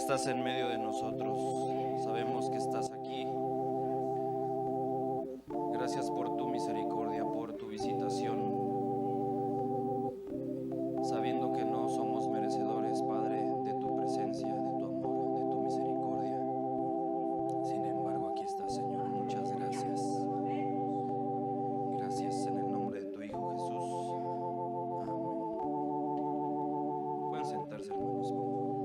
estás en medio de nosotros, sabemos que estás aquí. Gracias por tu misericordia, por tu visitación, sabiendo que no somos merecedores, Padre, de tu presencia, de tu amor, de tu misericordia. Sin embargo, aquí estás, Señor. Muchas gracias. Gracias en el nombre de tu Hijo Jesús. Amén. Pueden sentarse, hermanos, por favor.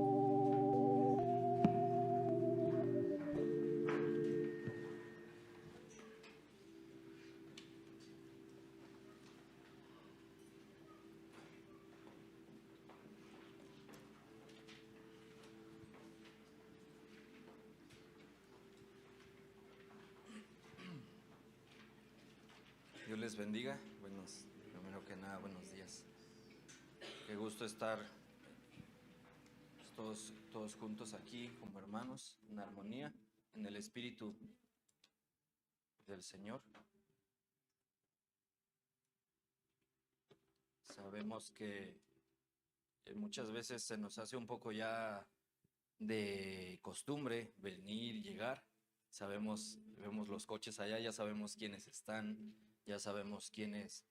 Dios les bendiga. Primero que nada, buenos días. Qué gusto estar todos juntos aquí como hermanos, en armonía, en el Espíritu del Señor. Sabemos que muchas veces se nos hace un poco ya de costumbre venir y llegar. Vemos los coches allá, ya sabemos quiénes están, ya sabemos quiénes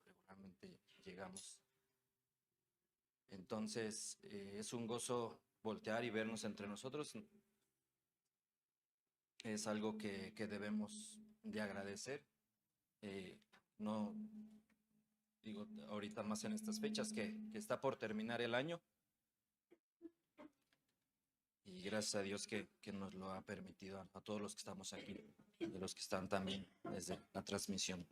regularmente llegamos. Entonces es un gozo voltear y vernos entre nosotros. Es algo que debemos de agradecer. No digo ahorita más en estas fechas que está por terminar el año. Y gracias a Dios que nos lo ha permitido a todos los que estamos aquí, de los que están también desde la transmisión.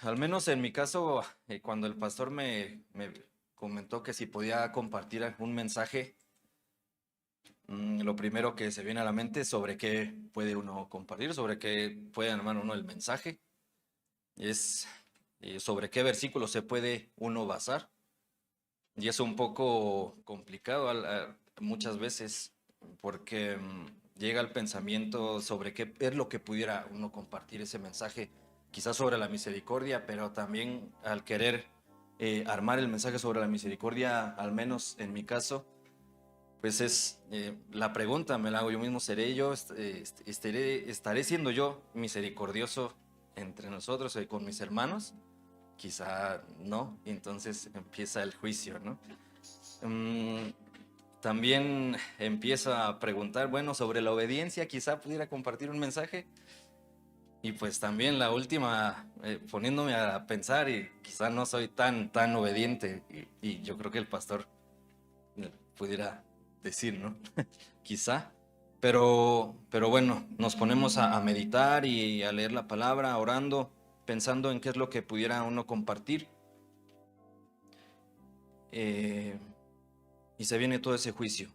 Al menos en mi caso, cuando el pastor me comentó que si podía compartir algún mensaje, lo primero que se viene a la mente es sobre qué puede uno compartir, sobre qué puede armar uno el mensaje, es sobre qué versículo se puede uno basar. Y es un poco complicado muchas veces porque llega el pensamiento sobre qué es lo que pudiera uno compartir ese mensaje, quizás sobre la misericordia, pero también al querer armar el mensaje sobre la misericordia, al menos en mi caso, pues es la pregunta, me la hago yo mismo, ¿estaré siendo yo misericordioso entre nosotros con mis hermanos? Quizá no, entonces empieza el juicio, ¿no? También empieza a preguntar, bueno, sobre la obediencia, quizá pudiera compartir un mensaje. Y pues también la última, poniéndome a pensar, y quizá no soy tan obediente, y yo creo que el pastor pudiera decir, ¿no? Quizá. Pero bueno, nos ponemos a meditar y a leer la palabra, orando, pensando en qué es lo que pudiera uno compartir. Y se viene todo ese juicio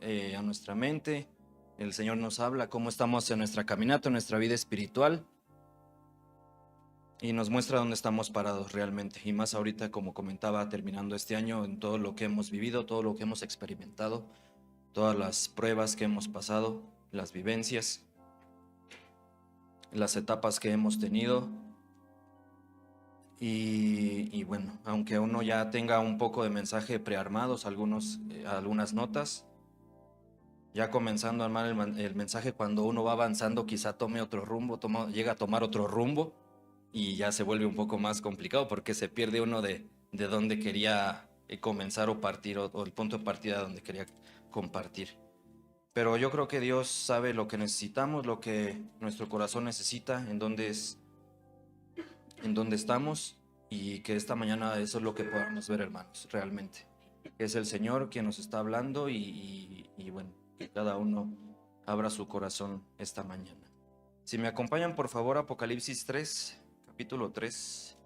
a nuestra mente. El Señor nos habla cómo estamos en nuestra caminata, en nuestra vida espiritual, y nos muestra dónde estamos parados realmente. Y más ahorita, como comentaba, terminando este año, en todo lo que hemos vivido, todo lo que hemos experimentado, todas las pruebas que hemos pasado, las vivencias, las etapas que hemos tenido. Y bueno, aunque uno ya tenga un poco de mensaje prearmados, algunas notas, ya comenzando a armar el mensaje, cuando uno va avanzando quizá tome otro rumbo, llega a tomar otro rumbo y ya se vuelve un poco más complicado porque se pierde uno de dónde quería comenzar o partir, o el punto de partida donde quería compartir. Pero yo creo que Dios sabe lo que necesitamos, lo que nuestro corazón necesita, en dónde estamos, y que esta mañana eso es lo que podamos ver, hermanos, realmente. Es el Señor quien nos está hablando y bueno, que cada uno abra su corazón esta mañana. Si me acompañan, por favor, Apocalipsis 3, capítulo 3.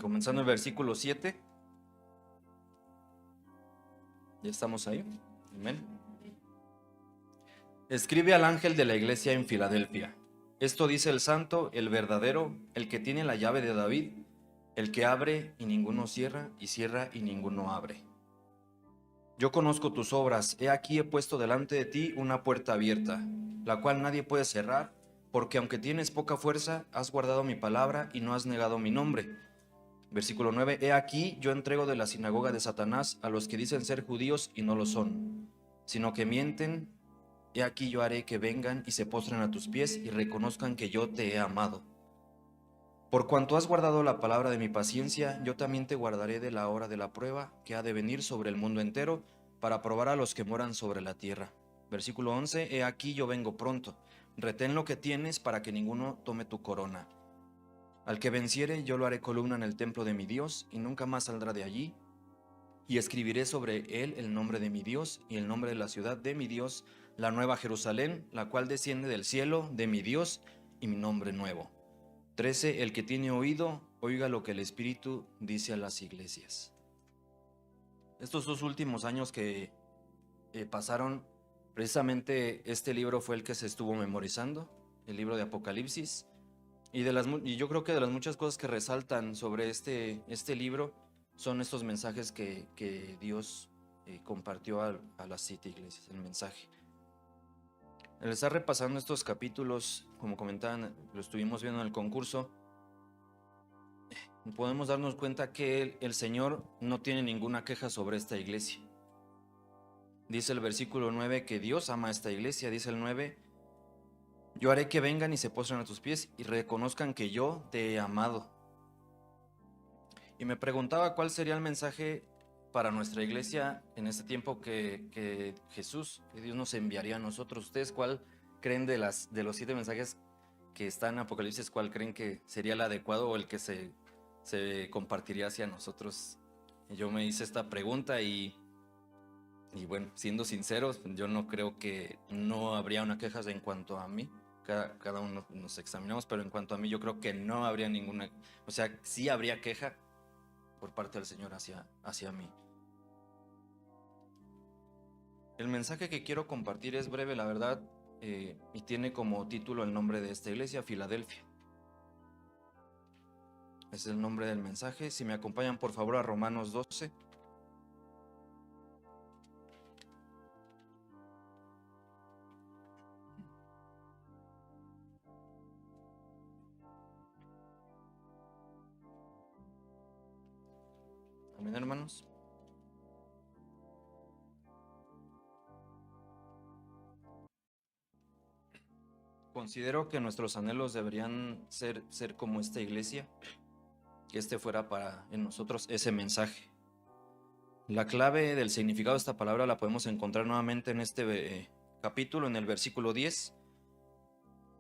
Comenzando el versículo 7. Ya estamos ahí. Amén. Escribe al ángel de la iglesia en Filadelfia. Esto dice el santo, el verdadero, el que tiene la llave de David, el que abre y ninguno cierra, y cierra y ninguno abre. Yo conozco tus obras, he aquí he puesto delante de ti una puerta abierta, la cual nadie puede cerrar, porque aunque tienes poca fuerza, has guardado mi palabra y no has negado mi nombre. Versículo 9, he aquí yo entrego de la sinagoga de Satanás a los que dicen ser judíos y no lo son, sino que mienten. He aquí yo haré que vengan y se postren a tus pies y reconozcan que yo te he amado. Por cuanto has guardado la palabra de mi paciencia, yo también te guardaré de la hora de la prueba que ha de venir sobre el mundo entero para probar a los que moran sobre la tierra. Versículo 11, he aquí yo vengo pronto, retén lo que tienes para que ninguno tome tu corona. Al que venciere yo lo haré columna en el templo de mi Dios y nunca más saldrá de allí, y escribiré sobre él el nombre de mi Dios y el nombre de la ciudad de mi Dios, la nueva Jerusalén, la cual desciende del cielo de mi Dios, y mi nombre nuevo. 13. El que tiene oído, oiga lo que el Espíritu dice a las iglesias. Estos 2 últimos años que pasaron, precisamente este libro fue el que se estuvo memorizando, el libro de Apocalipsis, y yo creo que de las muchas cosas que resaltan sobre este libro son estos mensajes que Dios compartió a las 7 iglesias, el mensaje. Al estar repasando estos capítulos, como comentaban, lo estuvimos viendo en el concurso, podemos darnos cuenta que el Señor no tiene ninguna queja sobre esta iglesia. Dice el versículo 9 que Dios ama a esta iglesia. Dice el 9, yo haré que vengan y se postren a tus pies y reconozcan que yo te he amado. Y me preguntaba cuál sería el mensaje para nuestra iglesia en este tiempo que Jesús, que Dios nos enviaría a nosotros. ¿Ustedes cuál creen de los 7 mensajes que están en Apocalipsis, cuál creen que sería el adecuado o el que se compartiría hacia nosotros? Yo me hice esta pregunta y bueno, siendo sinceros, yo no creo que no habría una queja en cuanto a mí. Cada uno nos examinamos, pero en cuanto a mí yo creo que no habría ninguna, o sea, sí habría queja por parte del Señor hacia mí. El mensaje que quiero compartir es breve, la verdad, y tiene como título el nombre de esta iglesia, Filadelfia. Es el nombre del mensaje. Si me acompañan por favor a Romanos 12. Amén, hermanos. Considero que nuestros anhelos deberían ser como esta iglesia, que este fuera para en nosotros ese mensaje. La clave del significado de esta palabra la podemos encontrar nuevamente en este capítulo, en el versículo 10.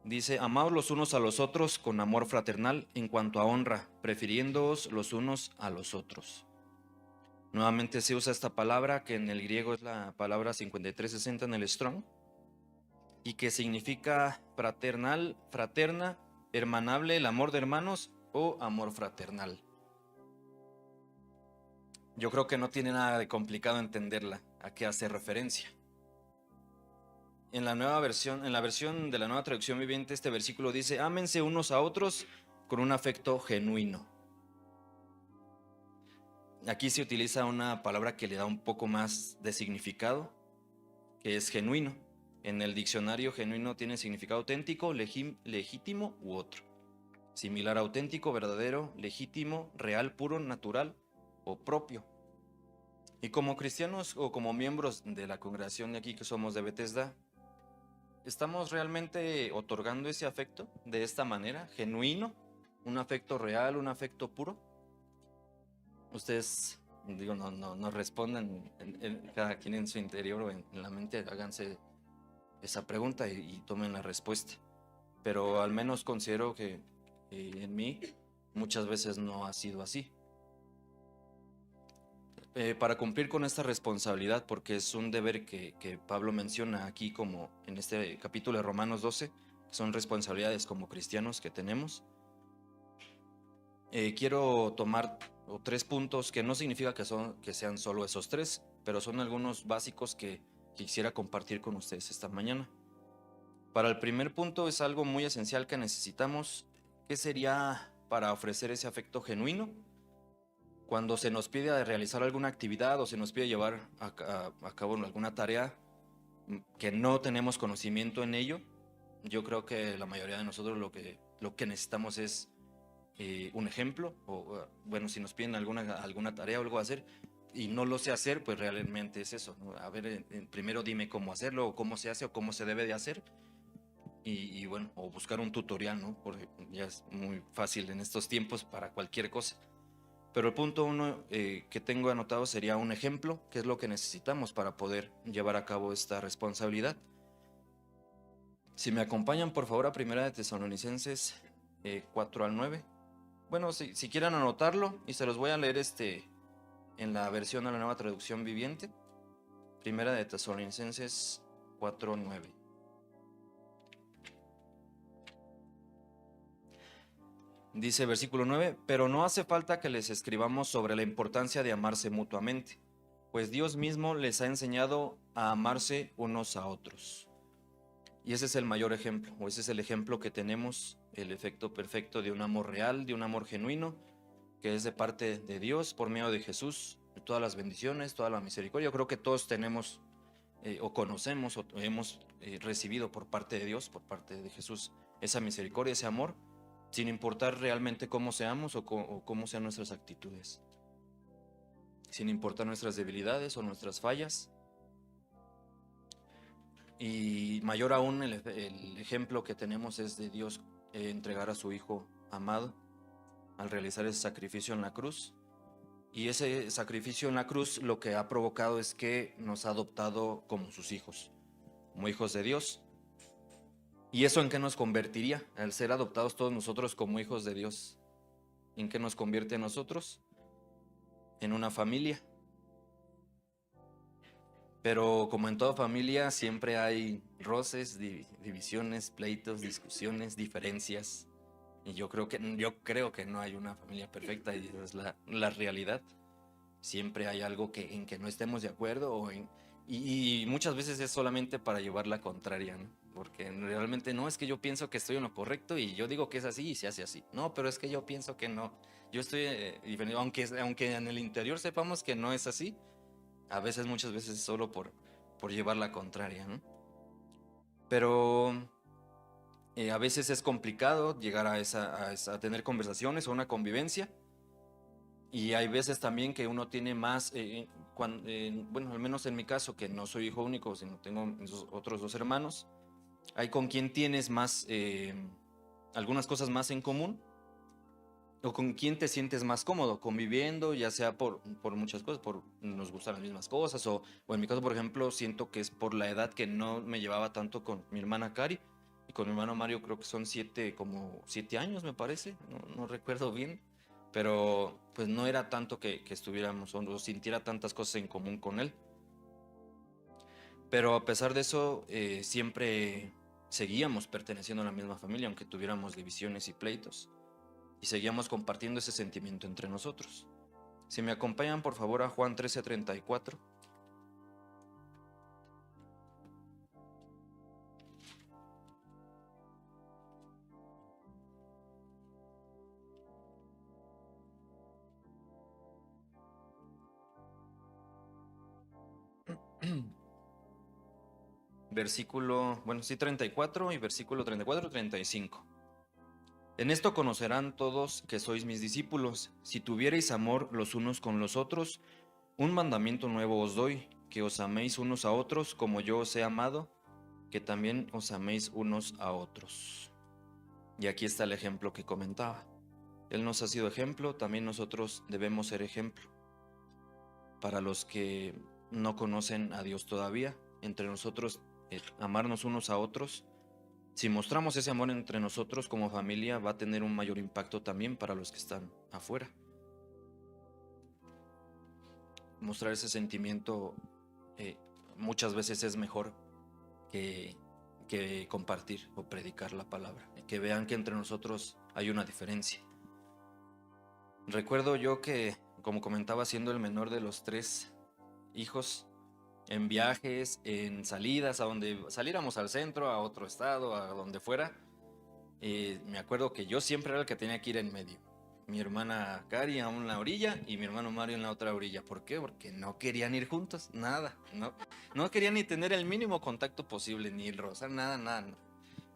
Dice, amaos los unos a los otros con amor fraternal en cuanto a honra, prefiriéndoos los unos a los otros. Nuevamente se usa esta palabra, que en el griego es la palabra 5360 en el Strong, y que significa fraternal, fraterna, hermanable, el amor de hermanos o amor fraternal. Yo creo que no tiene nada de complicado entenderla, a qué hace referencia. En la versión de la Nueva Traducción Viviente, este versículo dice, ámense unos a otros con un afecto genuino. Aquí se utiliza una palabra que le da un poco más de significado, que es genuino. En el diccionario, genuino tiene significado auténtico, legítimo u otro. Similar a auténtico, verdadero, legítimo, real, puro, natural o propio. Y como cristianos o como miembros de la congregación de aquí que somos de Bethesda, ¿estamos realmente otorgando ese afecto de esta manera, genuino? ¿Un afecto real, un afecto puro? Ustedes, digo, no respondan, cada quien en su interior o en la mente, háganse esa pregunta y tomen la respuesta. Pero al menos considero que en mí muchas veces no ha sido así. Para cumplir con esta responsabilidad, porque es un deber que Pablo menciona aquí como en este capítulo de Romanos 12, que son responsabilidades como cristianos que tenemos. Quiero tomar 3 puntos que no significa que sean solo esos 3, pero son algunos básicos que quisiera compartir con ustedes esta mañana. Para el primer punto es algo muy esencial que necesitamos. ¿Qué sería para ofrecer ese afecto genuino? Cuando se nos pide realizar alguna actividad o se nos pide llevar a cabo alguna tarea que no tenemos conocimiento en ello, yo creo que la mayoría de nosotros lo que necesitamos es un ejemplo, o bueno, si nos piden alguna tarea o algo a hacer y no lo sé hacer, pues realmente es eso, ¿no? A ver, primero dime cómo hacerlo, o cómo se hace, o cómo se debe de hacer, y bueno, o buscar un tutorial, ¿no? Porque ya es muy fácil en estos tiempos para cualquier cosa. Pero el punto uno que tengo anotado sería un ejemplo, que es lo que necesitamos para poder llevar a cabo esta responsabilidad. Si me acompañan, por favor, a Primera de Tesalonicenses 4 al 9. Bueno, si quieren anotarlo, y se los voy a leer en la versión de la Nueva Traducción Viviente. Primera de Tesalonicenses 4, 9. Dice versículo 9, pero no hace falta que les escribamos sobre la importancia de amarse mutuamente, pues Dios mismo les ha enseñado a amarse unos a otros. Y ese es el mayor ejemplo, o ese es el ejemplo que tenemos, el efecto perfecto de un amor real, de un amor genuino, que es de parte de Dios por medio de Jesús, de todas las bendiciones, toda la misericordia. Yo creo que todos tenemos o conocemos o hemos recibido por parte de Dios, por parte de Jesús, esa misericordia, ese amor, sin importar realmente cómo seamos o cómo sean nuestras actitudes, sin importar nuestras debilidades o nuestras fallas. Y mayor aún el ejemplo que tenemos es de Dios entregar a su Hijo amado al realizar ese sacrificio en la cruz. Y ese sacrificio en la cruz lo que ha provocado es que nos ha adoptado como sus hijos, como hijos de Dios. ¿Y eso en qué nos convertiría? Al ser adoptados todos nosotros como hijos de Dios, ¿en qué nos convierte a nosotros? En una familia. Pero como en toda familia siempre hay roces, divisiones, pleitos, discusiones, diferencias. Y yo creo que no hay una familia perfecta, y esa es la realidad. Siempre hay algo en que no estemos de acuerdo y muchas veces es solamente para llevar la contraria, ¿no? Porque realmente no es que yo pienso que estoy en lo correcto y yo digo que es así y se hace así. No, pero es que yo pienso que no. Yo estoy diferente, aunque en el interior sepamos que no es así, a veces, muchas veces es solo por llevar la contraria, ¿no? Pero a veces es complicado llegar a tener conversaciones o una convivencia. Y hay veces también que uno tiene más, bueno, al menos en mi caso, que no soy hijo único, sino tengo otros dos hermanos, hay con quien tienes más, algunas cosas más en común, o con quien te sientes más cómodo conviviendo, ya sea por muchas cosas, por nos gustan las mismas cosas, o en mi caso, por ejemplo, siento que es por la edad que no me llevaba tanto con mi hermana Cari, y con mi hermano Mario creo que son como 7 años, me parece, no recuerdo bien. Pero pues no era tanto que estuviéramos o sintiera tantas cosas en común con él. Pero a pesar de eso, siempre seguíamos perteneciendo a la misma familia, aunque tuviéramos divisiones y pleitos. Y seguíamos compartiendo ese sentimiento entre nosotros. Si me acompañan, por favor, a Juan 13:34. Versículo, bueno, sí, 34 y versículo 34-35. En esto conocerán todos que sois mis discípulos, si tuviereis amor los unos con los otros. Un mandamiento nuevo os doy, que os améis unos a otros como yo os he amado, que también os améis unos a otros. Y aquí está el ejemplo que comentaba. Él nos ha sido ejemplo, también nosotros debemos ser ejemplo. Para los que no conocen a Dios todavía, entre nosotros, amarnos unos a otros. Si mostramos ese amor entre nosotros como familia, va a tener un mayor impacto también para los que están afuera. Mostrar ese sentimiento muchas veces es mejor que compartir o predicar la palabra, que vean que entre nosotros hay una diferencia. Recuerdo yo que, como comentaba, siendo el menor de los 3 hijos, en viajes, en salidas, a donde saliéramos al centro, a otro estado, a donde fuera, me acuerdo que yo siempre era el que tenía que ir en medio. mi hermana Cari a una orilla y mi hermano Mario en la otra orilla. ¿Por qué? Porque no querían ir juntos, nada, no querían ni tener el mínimo contacto posible, ni rozar, nada, nada, no.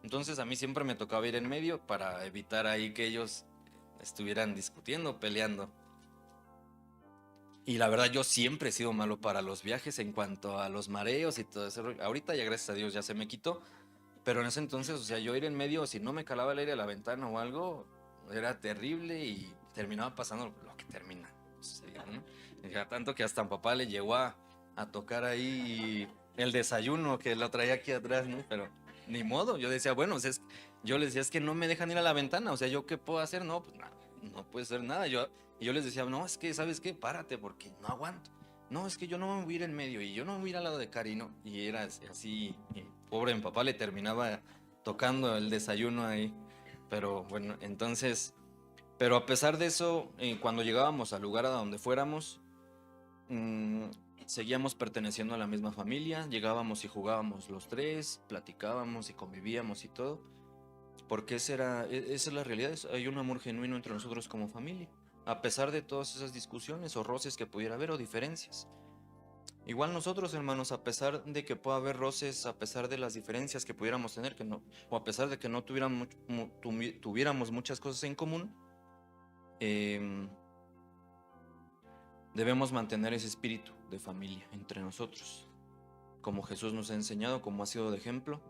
Entonces a mí siempre me tocaba ir en medio para evitar ahí que ellos estuvieran discutiendo, peleando. Y la verdad yo siempre he sido malo para los viajes en cuanto a los mareos y todo eso. Ahorita ya gracias a Dios ya se me quitó, pero en ese entonces, o sea, yo ir en medio, si no me calaba el aire a la ventana o algo, era terrible y terminaba pasando lo que termina sucediendo, ¿no? Ya tanto que hasta a papá le llegó a tocar ahí el desayuno que lo traía aquí atrás, ¿no? Pero ni modo, yo decía, bueno, o sea, yo les decía, es que no me dejan ir a la ventana, o sea, ¿yo qué puedo hacer? No, pues nada, no puede ser nada. Y yo les decía, no, es que, ¿sabes qué? Párate porque no aguanto. No, es que yo no me voy a ir en medio y yo no me voy a ir al lado de Cari, ¿no? Y era así, pobre mi papá le terminaba tocando el desayuno ahí. Pero bueno, entonces, pero a pesar de eso, cuando llegábamos al lugar a donde fuéramos, mm, seguíamos perteneciendo a la misma familia, llegábamos y jugábamos los tres, platicábamos y convivíamos y todo, porque esa es la realidad, hay un amor genuino entre nosotros como familia, a pesar de todas esas discusiones o roces que pudiera haber o diferencias. Igual nosotros, hermanos, a pesar de que pueda haber roces, a pesar de las diferencias que pudiéramos tener, que no, o a pesar de que no tuviéramos muchas cosas en común, em, debemos mantener ese espíritu de familia entre nosotros, como Jesús nos ha enseñado, como ha sido de ejemplo.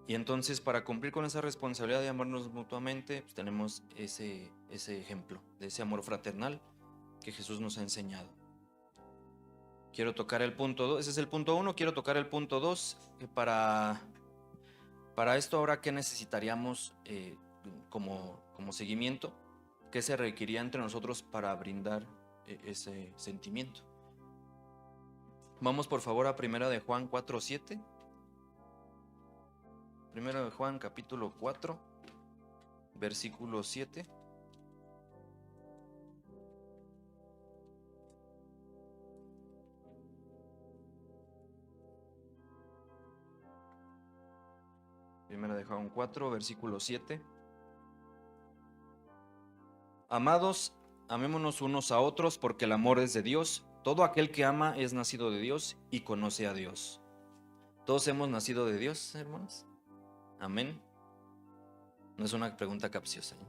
Y entonces, para cumplir con esa responsabilidad de amarnos mutuamente, pues tenemos ese ejemplo de ese amor fraternal que Jesús nos ha enseñado. Quiero tocar el punto 2, ese es el punto 1, quiero tocar el punto 2, para esto ahora, ¿qué necesitaríamos como seguimiento? ¿Qué se requería entre nosotros para brindar ese sentimiento? Vamos por favor a 1 de Juan 4:7. 1 de Juan capítulo 4, versículo 7. Primera de Juan 4, versículo 7. Amados, amémonos unos a otros porque el amor es de Dios. Todo aquel que ama es nacido de Dios y conoce a Dios. ¿Todos hemos nacido de Dios, hermanos? Amén. No es una pregunta capciosa, ¿no?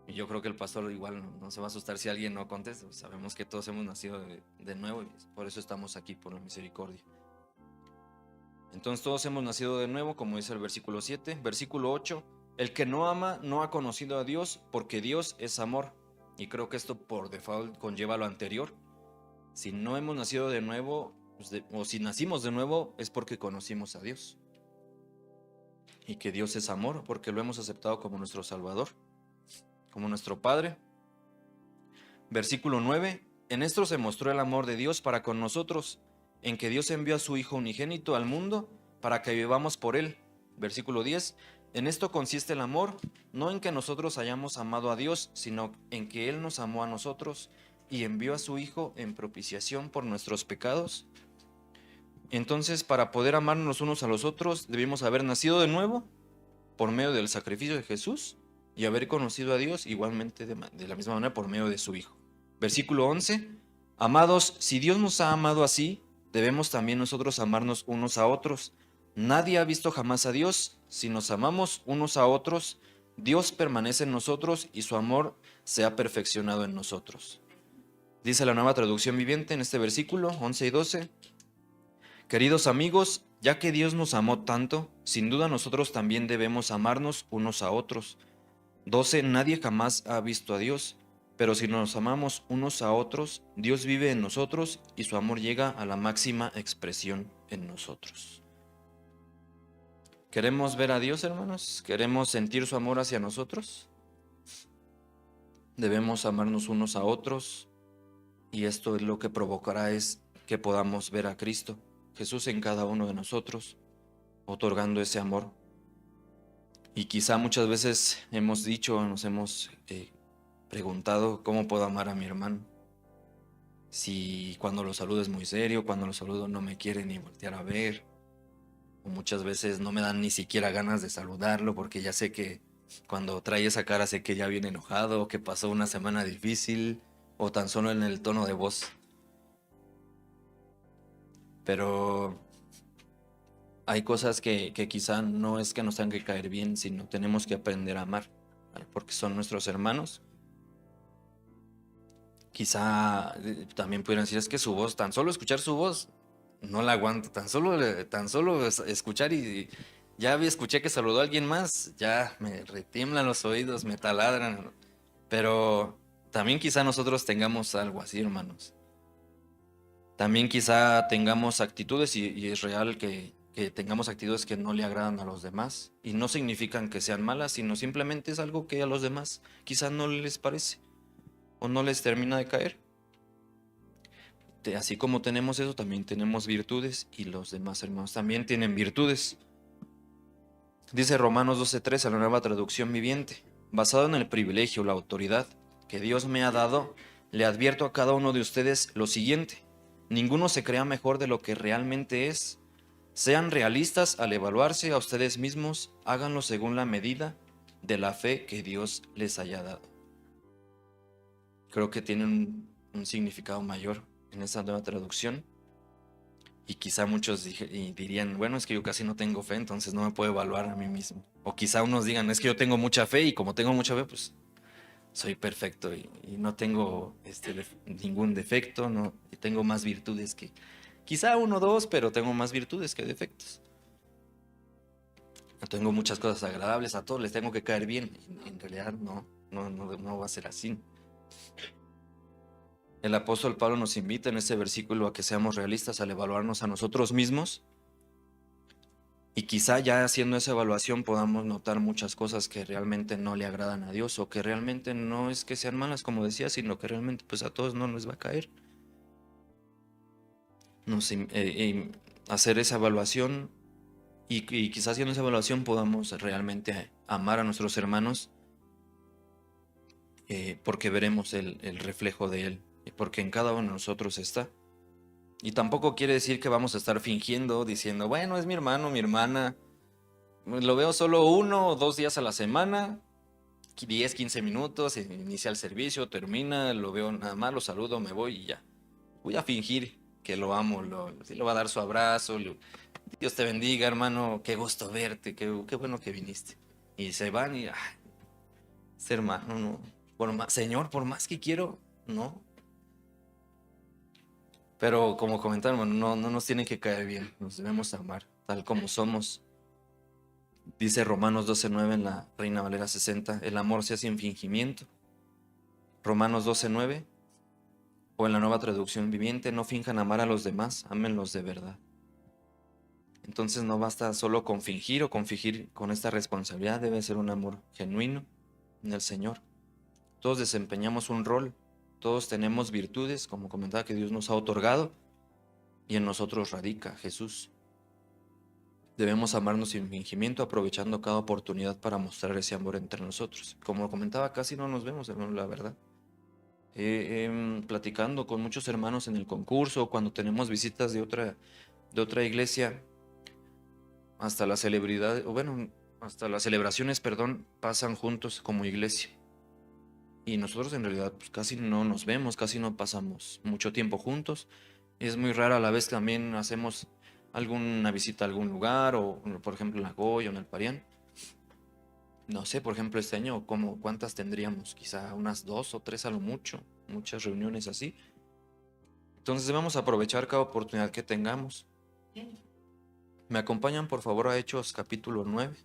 Y yo creo que el pastor igual no se va a asustar si alguien no contesta. Sabemos que todos hemos nacido de nuevo y por eso estamos aquí, por la misericordia. Entonces todos hemos nacido de nuevo, como dice el versículo 7. Versículo 8. El que no ama no ha conocido a Dios, porque Dios es amor. Y creo que esto por default conlleva lo anterior. Si no hemos nacido de nuevo, o si nacimos de nuevo, es porque conocimos a Dios. Y que Dios es amor, porque lo hemos aceptado como nuestro Salvador, como nuestro Padre. Versículo 9. En esto se mostró el amor de Dios para con nosotros, en que Dios envió a su Hijo unigénito al mundo para que vivamos por Él. Versículo 10. En esto consiste el amor, no en que nosotros hayamos amado a Dios, sino en que Él nos amó a nosotros y envió a su Hijo en propiciación por nuestros pecados. Entonces, para poder amarnos unos a los otros, debimos haber nacido de nuevo por medio del sacrificio de Jesús y haber conocido a Dios igualmente de la misma manera por medio de su Hijo. Versículo 11. Amados, si Dios nos ha amado así, debemos también nosotros amarnos unos a otros. Nadie ha visto jamás a Dios. Si nos amamos unos a otros, Dios permanece en nosotros y su amor se ha perfeccionado en nosotros. Dice la Nueva Traducción Viviente en este versículo 11 y 12. Queridos amigos, ya que Dios nos amó tanto, sin duda nosotros también debemos amarnos unos a otros. 12. Nadie jamás ha visto a Dios, pero si nos amamos unos a otros, Dios vive en nosotros y su amor llega a la máxima expresión en nosotros. ¿Queremos ver a Dios, hermanos? ¿Queremos sentir su amor hacia nosotros? Debemos amarnos unos a otros y esto es lo que provocará es que podamos ver a Cristo, Jesús en cada uno de nosotros, otorgando ese amor. Y quizá muchas veces hemos dicho, nos hemos preguntado cómo puedo amar a mi hermano. Si cuando lo saludo es muy serio, cuando lo saludo no me quiere ni voltear a ver, o muchas veces no me dan ni siquiera ganas de saludarlo porque ya sé que Cuando trae esa cara sé que ya viene enojado, que pasó una semana difícil, o tan solo en el tono de voz. Pero hay cosas que quizá no es que nos tengan que caer bien, sino tenemos que aprender a amar, ¿vale? Porque son nuestros hermanos. Quizá también pudieran decir, es que su voz, tan solo escuchar su voz, no la aguanto, tan solo escuchar y ya escuché que saludó a alguien más, ya me retiemblan los oídos, me taladran, pero también quizá nosotros tengamos algo así, hermanos. También quizá tengamos actitudes y es real que tengamos actitudes que no le agradan a los demás y no significan que sean malas, sino simplemente es algo que a los demás quizá no les parece o no les termina de caer. Así como tenemos eso, también tenemos virtudes y los demás hermanos también tienen virtudes. Dice Romanos 12:3 a la Nueva Traducción Viviente: basado en el privilegio, la autoridad que Dios me ha dado, le advierto a cada uno de ustedes lo siguiente: ninguno se crea mejor de lo que realmente es. Sean realistas al evaluarse a ustedes mismos, háganlo según la medida de la fe que Dios les haya dado. Creo que tiene un significado mayor en esta nueva traducción. Y quizá muchos dirían, bueno, es que yo casi no tengo fe, entonces no me puedo evaluar a mí mismo. O quizá unos digan, es que yo tengo mucha fe y como tengo mucha fe, pues soy perfecto y no tengo ningún defecto, no, y tengo más virtudes que, quizá uno o dos, pero tengo más virtudes que defectos. No tengo muchas cosas agradables, a todos les tengo que caer bien. En realidad no va a ser así. El apóstol Pablo nos invita en ese versículo a que seamos realistas al evaluarnos a nosotros mismos. Y quizá ya haciendo esa evaluación podamos notar muchas cosas que realmente no le agradan a Dios o que realmente no es que sean malas, como decía, sino que realmente pues a todos no les va a caer. Hacer esa evaluación y quizás haciendo esa evaluación podamos realmente amar a nuestros hermanos porque veremos el reflejo de Él, porque en cada uno de nosotros está. Y tampoco quiere decir que vamos a estar fingiendo, diciendo, bueno, es mi hermano, mi hermana, lo veo solo 1 o 2 días a la semana, 10, 15 minutos, inicia el servicio, termina, lo veo nada más, lo saludo, me voy y ya. Voy a fingir que lo amo, sí le va a dar su abrazo, Dios te bendiga, hermano, qué gusto verte, qué bueno que viniste. Y se van y, ese hermano, no, Señor, por más que quiero, no. Pero como comentaron, no nos tiene que caer bien, nos debemos amar, tal como somos. Dice Romanos 12:9 en la Reina Valera 60, el amor sea sin fingimiento. Romanos 12:9, o en la Nueva Traducción Viviente, no finjan amar a los demás, ámenlos de verdad. Entonces no basta solo con fingir o con fingir con esta responsabilidad, debe ser un amor genuino en el Señor. Todos desempeñamos un rol, todos tenemos virtudes, como comentaba, que Dios nos ha otorgado, y en nosotros radica Jesús. Debemos amarnos sin fingimiento, aprovechando cada oportunidad para mostrar ese amor entre nosotros. Como comentaba, casi no nos vemos, hermano, la verdad. Platicando con muchos hermanos en el concurso, cuando tenemos visitas de otra iglesia, hasta las celebridades, o bueno, hasta las celebraciones, perdón, pasan juntos como iglesia. Y nosotros en realidad pues, casi no nos vemos, casi no pasamos mucho tiempo juntos. Es muy rara a la vez también hacemos alguna visita a algún lugar, o por ejemplo en la Goya o en el Parián. No sé, por ejemplo, este año, ¿cuántas tendríamos? Quizá unas 2 o 3 a lo mucho, muchas reuniones así. Entonces debemos aprovechar cada oportunidad que tengamos. ¿Me acompañan por favor a Hechos capítulo 9?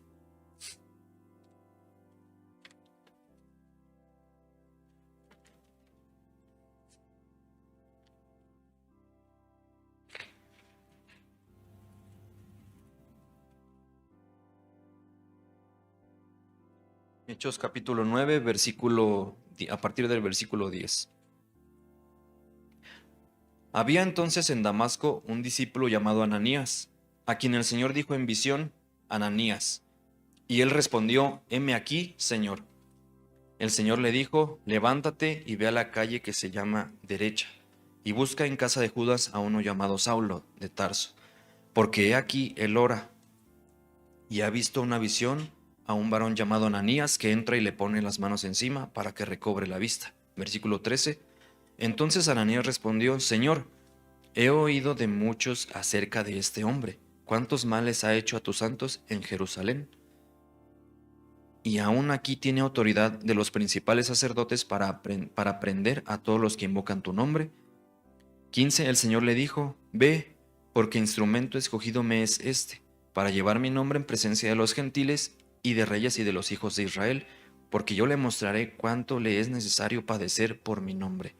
Hechos capítulo 9, a partir del versículo 10. Había entonces en Damasco un discípulo llamado Ananías, a quien el Señor dijo en visión: Ananías. Y él respondió: heme aquí, Señor. El Señor le dijo: levántate y ve a la calle que se llama Derecha, y busca en casa de Judas a uno llamado Saulo de Tarso, porque he aquí él ora, y ha visto una visión, a un varón llamado Ananías que entra y le pone las manos encima para que recobre la vista. Versículo 13. Entonces Ananías respondió: Señor, he oído de muchos acerca de este hombre, cuántos males ha hecho a tus santos en Jerusalén. Y aún aquí tiene autoridad de los principales sacerdotes para prender a todos los que invocan tu nombre. 15. El Señor le dijo: Ve, porque instrumento escogido me es este, para llevar mi nombre en presencia de los gentiles y de reyes y de los hijos de Israel, porque yo le mostraré cuánto le es necesario padecer por mi nombre.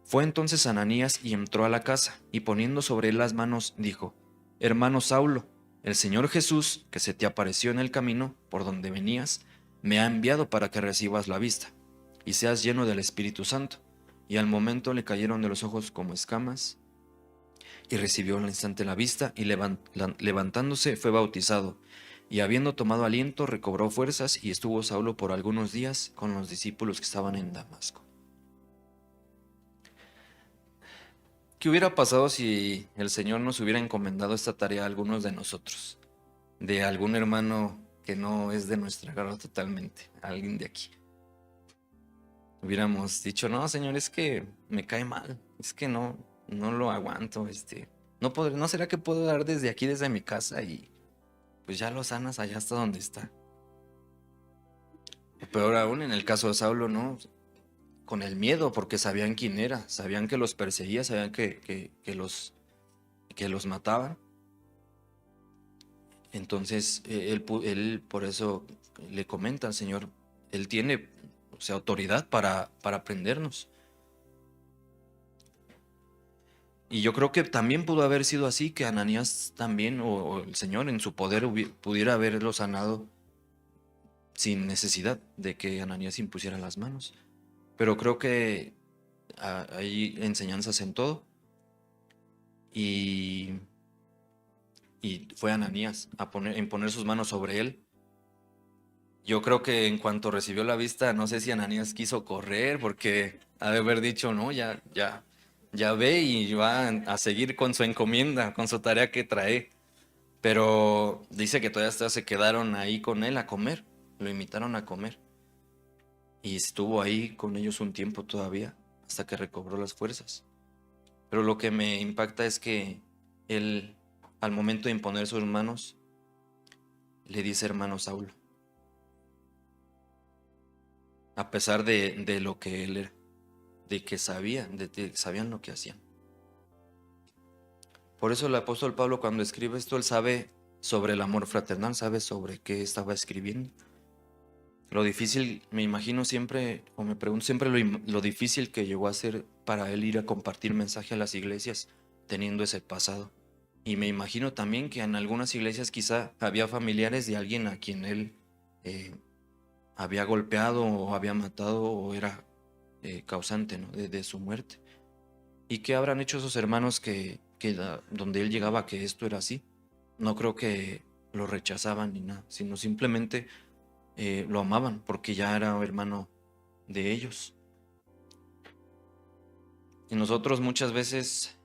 Fue entonces Ananías y entró a la casa, y poniendo sobre él las manos, dijo: Hermano Saulo, el Señor Jesús, que se te apareció en el camino por donde venías, me ha enviado para que recibas la vista, y seas lleno del Espíritu Santo. Y al momento le cayeron de los ojos como escamas, y recibió al instante la vista, y levantándose fue bautizado. Y habiendo tomado aliento, recobró fuerzas, y estuvo Saulo por algunos días con los discípulos que estaban en Damasco. ¿Qué hubiera pasado si el Señor nos hubiera encomendado esta tarea a algunos de nosotros? De algún hermano que no es de nuestra garra totalmente, alguien de aquí. Hubiéramos dicho: no, Señor, es que me cae mal, es que no lo aguanto, no será que puedo dar desde aquí, desde mi casa, y pues ya lo sanas allá hasta donde está. O peor aún, en el caso de Saulo, ¿no? Con el miedo, porque sabían quién era, sabían que los perseguía, sabían que los mataban. Entonces, él por eso le comenta al Señor, él tiene, o sea, autoridad para prendernos. Y yo creo que también pudo haber sido así, que Ananías también, o el Señor en su poder pudiera haberlo sanado sin necesidad de que Ananías impusiera las manos. Pero creo que hay enseñanzas en todo, y fue Ananías a imponer sus manos sobre él. Yo creo que en cuanto recibió la vista, no sé si Ananías quiso correr, porque ha de haber dicho: no, ya ve y va a seguir con su encomienda, con su tarea que trae. Pero dice que todavía hasta se quedaron ahí con él a comer, lo invitaron a comer. Y estuvo ahí con ellos un tiempo todavía, hasta que recobró las fuerzas. Pero lo que me impacta es que él, al momento de imponer sus manos, le dice: hermano Saulo, a pesar de lo que él era, de que sabían lo que hacían. Por eso el apóstol Pablo, cuando escribe esto, él sabe sobre el amor fraternal, sabe sobre qué estaba escribiendo. Lo difícil, me imagino siempre, o me pregunto siempre lo difícil que llegó a ser para él ir a compartir mensaje a las iglesias teniendo ese pasado. Y me imagino también que en algunas iglesias quizá había familiares de alguien a quien él había golpeado o había matado, o era causante, ¿no?, de su muerte. ¿Y qué habrán hecho esos hermanos donde él llegaba, que esto era así? No creo que lo rechazaban ni nada, sino simplemente lo amaban porque ya era hermano de ellos. Y nosotros muchas veces,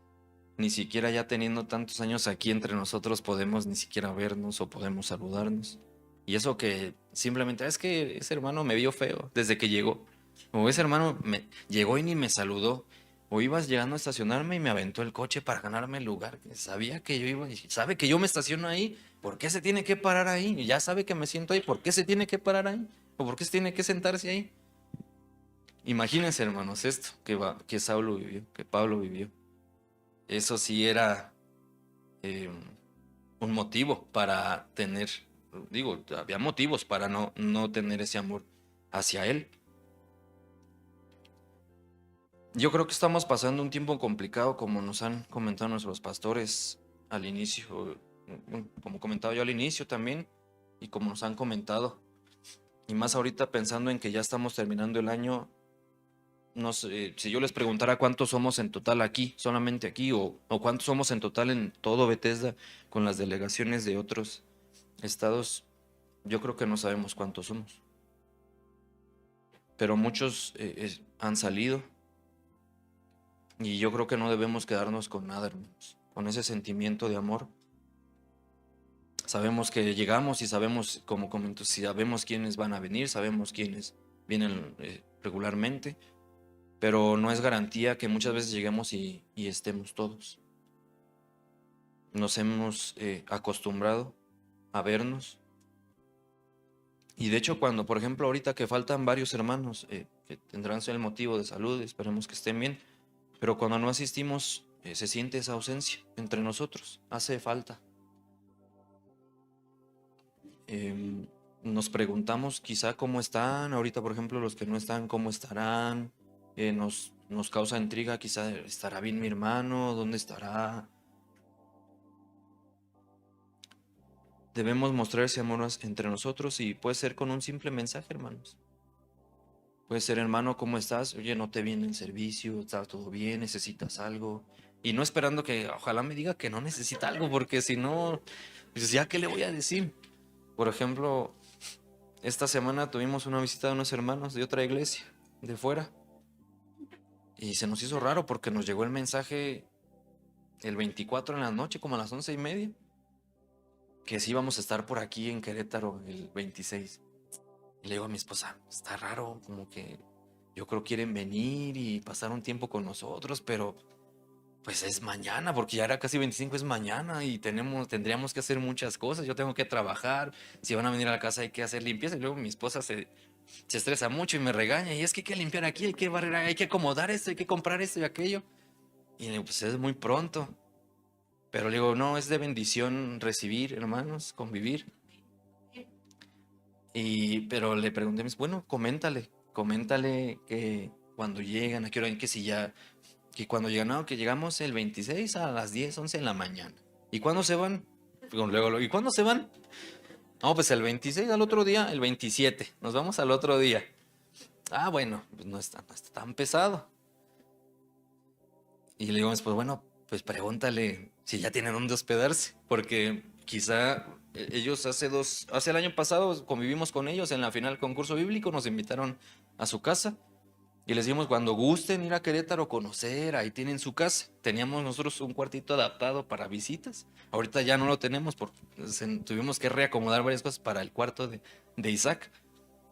ni siquiera ya teniendo tantos años aquí entre nosotros, podemos ni siquiera vernos o podemos saludarnos. Y eso que simplemente: es que ese hermano me vio feo desde que llegó. O ese hermano llegó y ni me saludó. O ibas llegando a estacionarme y me aventó el coche para ganarme el lugar. Sabía que yo iba, y sabe que yo me estaciono ahí. ¿Por qué se tiene que parar ahí? Y ya sabe que me siento ahí. ¿Por qué se tiene que parar ahí? ¿O por qué se tiene que sentarse ahí? Imagínense, hermanos, esto que Saulo vivió, que Pablo vivió. Eso sí era un motivo para tener, digo, había motivos para no tener ese amor hacia él. Yo creo que estamos pasando un tiempo complicado, como nos han comentado nuestros pastores al inicio, como comentaba yo al inicio también, y como nos han comentado, y más ahorita pensando en que ya estamos terminando el año. No sé, si yo les preguntara cuántos somos en total aquí, solamente aquí, o cuántos somos en total en todo Bethesda, con las delegaciones de otros estados, yo creo que no sabemos cuántos somos. Pero muchos han salido, y yo creo que no debemos quedarnos con nada, hermanos, con ese sentimiento de amor. Sabemos que llegamos y sabemos, como comento, si sabemos quiénes van a venir, sabemos quiénes vienen regularmente, pero no es garantía que muchas veces lleguemos y estemos todos. Nos hemos acostumbrado a vernos. Y de hecho, cuando, por ejemplo, ahorita que faltan varios hermanos, que tendrán el motivo de salud, esperemos que estén bien, pero cuando no asistimos, se siente esa ausencia entre nosotros, hace falta. Nos preguntamos quizá cómo están, ahorita, por ejemplo, los que no están, cómo estarán, nos causa intriga, quizá estará bien mi hermano, dónde estará. Debemos mostrar ese amor entre nosotros y puede ser con un simple mensaje, hermanos. Puede ser, hermano, ¿cómo estás? Oye, no te viene el servicio, está todo bien, necesitas algo. Y no esperando que ojalá me diga que no necesita algo, porque si no, pues ya, ¿qué le voy a decir? Por ejemplo, esta semana tuvimos una visita de unos hermanos de otra iglesia, de fuera. Y se nos hizo raro porque nos llegó el mensaje el 24 en la noche, como a las 11:30, que sí íbamos a estar por aquí en Querétaro el 26. Y le digo a mi esposa, está raro, como que yo creo quieren venir y pasar un tiempo con nosotros, pero pues es mañana, porque ya era casi 25, es mañana y tendríamos que hacer muchas cosas. Yo tengo que trabajar, si van a venir a la casa hay que hacer limpieza. Y luego mi esposa se estresa mucho y me regaña. Y es que hay que limpiar aquí, hay que barrer, hay que acomodar esto, hay que comprar esto y aquello. Y le digo, pues es muy pronto. Pero le digo, no, es de bendición recibir, hermanos, convivir. Pero le pregunté, bueno, coméntale que cuando llegan, a qué hora, que si ya, que cuando llegan, no, que llegamos el 26 a las 10, 11 en la mañana. ¿Y cuándo se van? ¿Y cuándo se van? No, pues el 26 al otro día, el 27, nos vamos al otro día. Ah, bueno, pues no está tan pesado. Y le digo, pues bueno, pues pregúntale si ya tienen dónde hospedarse, porque quizá ellos hace el año pasado convivimos con ellos en la final concurso bíblico, nos invitaron a su casa y les dijimos cuando gusten ir a Querétaro conocer, ahí tienen su casa. Teníamos nosotros un cuartito adaptado para visitas, ahorita ya no lo tenemos porque tuvimos que reacomodar varias cosas para el cuarto de Isaac.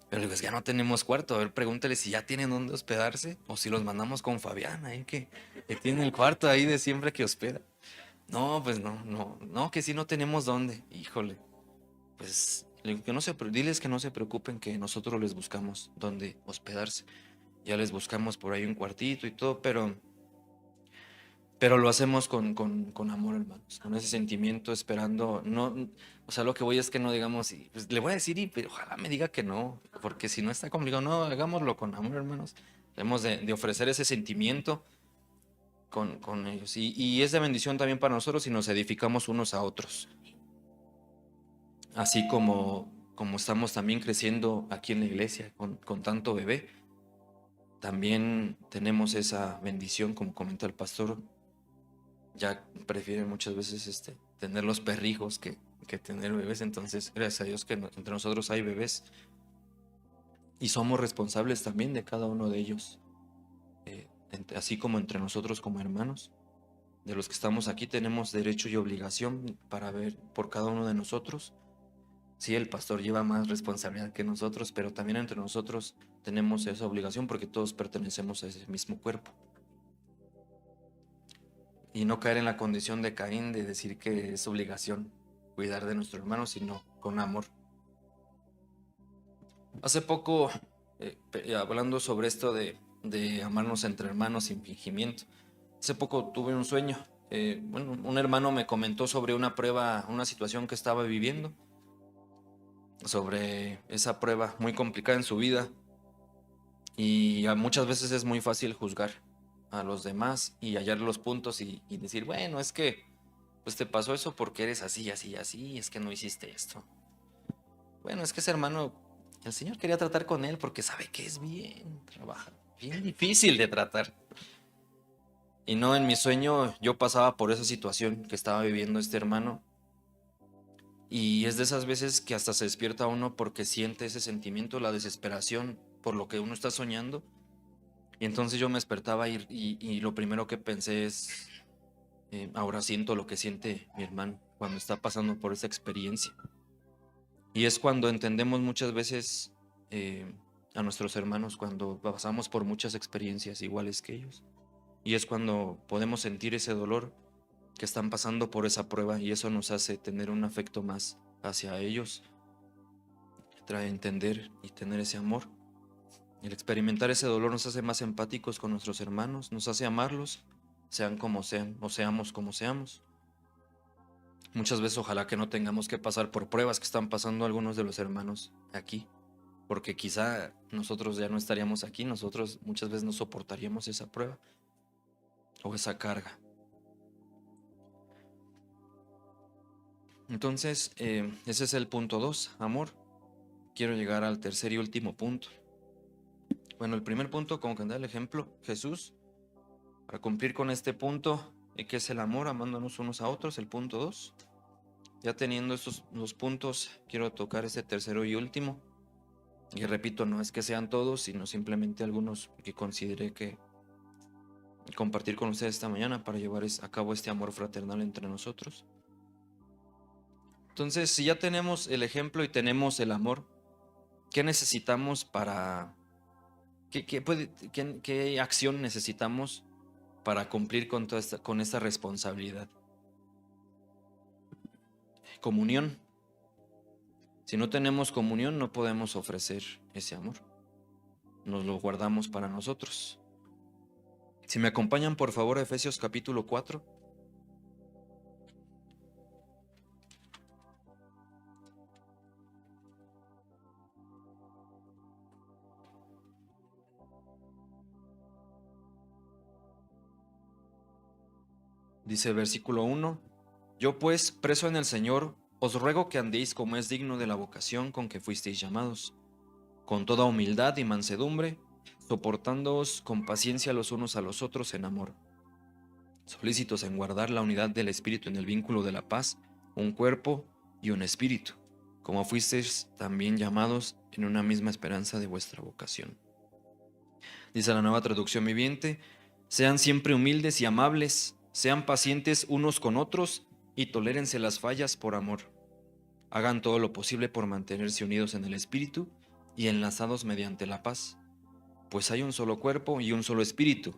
Pero le digo, ya no tenemos cuarto. A ver, pregúntale si ya tienen dónde hospedarse o si los mandamos con Fabián, ahí que tiene el cuarto ahí de siempre que hospeda. No, pues no, que si no tenemos dónde. Híjole, pues le digo que diles que no se preocupen, que nosotros les buscamos dónde hospedarse. Ya les buscamos por ahí un cuartito y todo, pero lo hacemos con amor, hermanos, con ese sentimiento, esperando, no, o sea, lo que voy es que no digamos, pues, le voy a decir, pero ojalá me diga que no, porque si no está complicado, no, hagámoslo con amor, hermanos. Debemos de ofrecer ese sentimiento con ellos. Y es de bendición también para nosotros si nos edificamos unos a otros. Así como estamos también creciendo aquí en la iglesia con tanto bebé, también tenemos esa bendición, como comenta el pastor. Ya prefieren muchas veces tener los perrijos que tener bebés. Entonces, gracias a Dios que entre nosotros hay bebés y somos responsables también de cada uno de ellos, así como entre nosotros como hermanos. De los que estamos aquí tenemos derecho y obligación para ver por cada uno de nosotros. Sí, el pastor lleva más responsabilidad que nosotros, pero también entre nosotros tenemos esa obligación porque todos pertenecemos a ese mismo cuerpo. Y no caer en la condición de Caín de decir que es obligación cuidar de nuestro hermano, sino con amor. Hace poco, hablando sobre esto de amarnos entre hermanos sin fingimiento, hace poco tuve un sueño. Bueno, un hermano me comentó sobre una prueba, una situación que estaba viviendo, sobre esa prueba muy complicada en su vida. Y muchas veces es muy fácil juzgar a los demás y hallar los puntos y decir, bueno, es que pues te pasó eso porque eres así, así, así, es que no hiciste esto. Bueno, es que ese hermano, el Señor quería tratar con él porque sabe que es trabaja, bien difícil de tratar. Y no, en mi sueño yo pasaba por esa situación que estaba viviendo este hermano. Y es de esas veces que hasta se despierta uno porque siente ese sentimiento, la desesperación por lo que uno está soñando. Y entonces yo me despertaba y lo primero que pensé es, ahora siento lo que siente mi hermano. cuando está pasando por esa experiencia. Y es cuando entendemos muchas veces a nuestros hermanos, cuando pasamos por muchas experiencias iguales que ellos. Y es cuando podemos sentir ese dolor que están pasando por esa prueba, y eso nos hace tener un afecto más hacia ellos, trae entender y tener ese amor. El experimentar ese dolor nos hace más empáticos con nuestros hermanos, nos hace amarlos, sean como sean o seamos como seamos. Muchas veces ojalá que no tengamos que pasar por pruebas que están pasando algunos de los hermanos aquí, porque quizá nosotros ya no estaríamos aquí, nosotros muchas veces no soportaríamos esa prueba o esa carga. Entonces, ese es el punto 2, amor. Quiero llegar al tercer y último punto. Bueno, el primer punto, como que da el ejemplo, Jesús, para cumplir con este punto, que es el amor, amándonos unos a otros, el punto 2. Ya teniendo estos dos puntos, quiero tocar este tercero y último. Y repito, no es que sean todos, sino simplemente algunos que consideré que compartir con ustedes esta mañana para llevar a cabo este amor fraternal entre nosotros. Entonces, si ya tenemos el ejemplo y tenemos el amor, ¿qué necesitamos para... ¿Qué acción necesitamos para cumplir con esta responsabilidad? Comunión. Si no tenemos comunión, no podemos ofrecer ese amor. Nos lo guardamos para nosotros. Si me acompañan, por favor, a Efesios capítulo 4. Dice versículo 1: Yo pues, preso en el Señor, os ruego que andéis como es digno de la vocación con que fuisteis llamados, con toda humildad y mansedumbre, soportándoos con paciencia los unos a los otros en amor, solícitos en guardar la unidad del Espíritu en el vínculo de la paz, un cuerpo y un espíritu, como fuisteis también llamados en una misma esperanza de vuestra vocación. Dice la Nueva Traducción Viviente: sean siempre humildes y amables, sean pacientes unos con otros y tolérense las fallas por amor. Hagan todo lo posible por mantenerse unidos en el Espíritu y enlazados mediante la paz, pues hay un solo cuerpo y un solo Espíritu,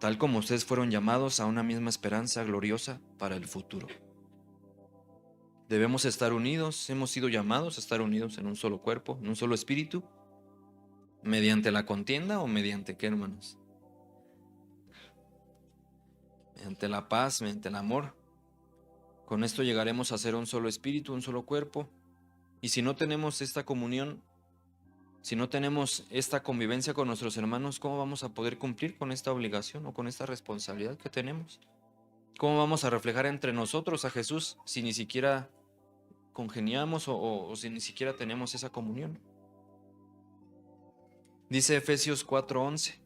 tal como ustedes fueron llamados a una misma esperanza gloriosa para el futuro. Debemos estar unidos, hemos sido llamados a estar unidos en un solo cuerpo, en un solo Espíritu, mediante la contienda o mediante qué, hermanos? Mediante la paz, mediante el amor. Con esto llegaremos a ser un solo espíritu, un solo cuerpo. Y si no tenemos esta comunión, si no tenemos esta convivencia con nuestros hermanos, ¿cómo vamos a poder cumplir con esta obligación o con esta responsabilidad que tenemos? ¿Cómo vamos a reflejar entre nosotros a Jesús si ni siquiera congeniamos o si ni siquiera tenemos esa comunión? Dice Efesios 4:11: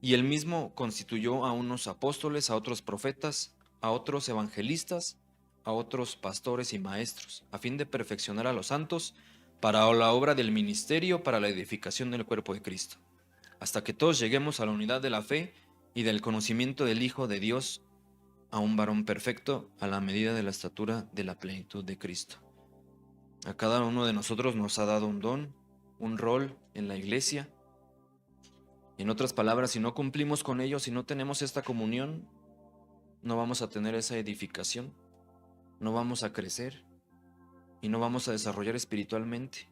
y él mismo constituyó a unos apóstoles, a otros profetas, a otros evangelistas, a otros pastores y maestros, a fin de perfeccionar a los santos para la obra del ministerio, para la edificación del cuerpo de Cristo, hasta que todos lleguemos a la unidad de la fe y del conocimiento del Hijo de Dios, a un varón perfecto, a la medida de la estatura de la plenitud de Cristo. A cada uno de nosotros nos ha dado un don, un rol en la iglesia. En otras palabras, si no cumplimos con ello, si no tenemos esta comunión, no vamos a tener esa edificación, no vamos a crecer y no vamos a desarrollar espiritualmente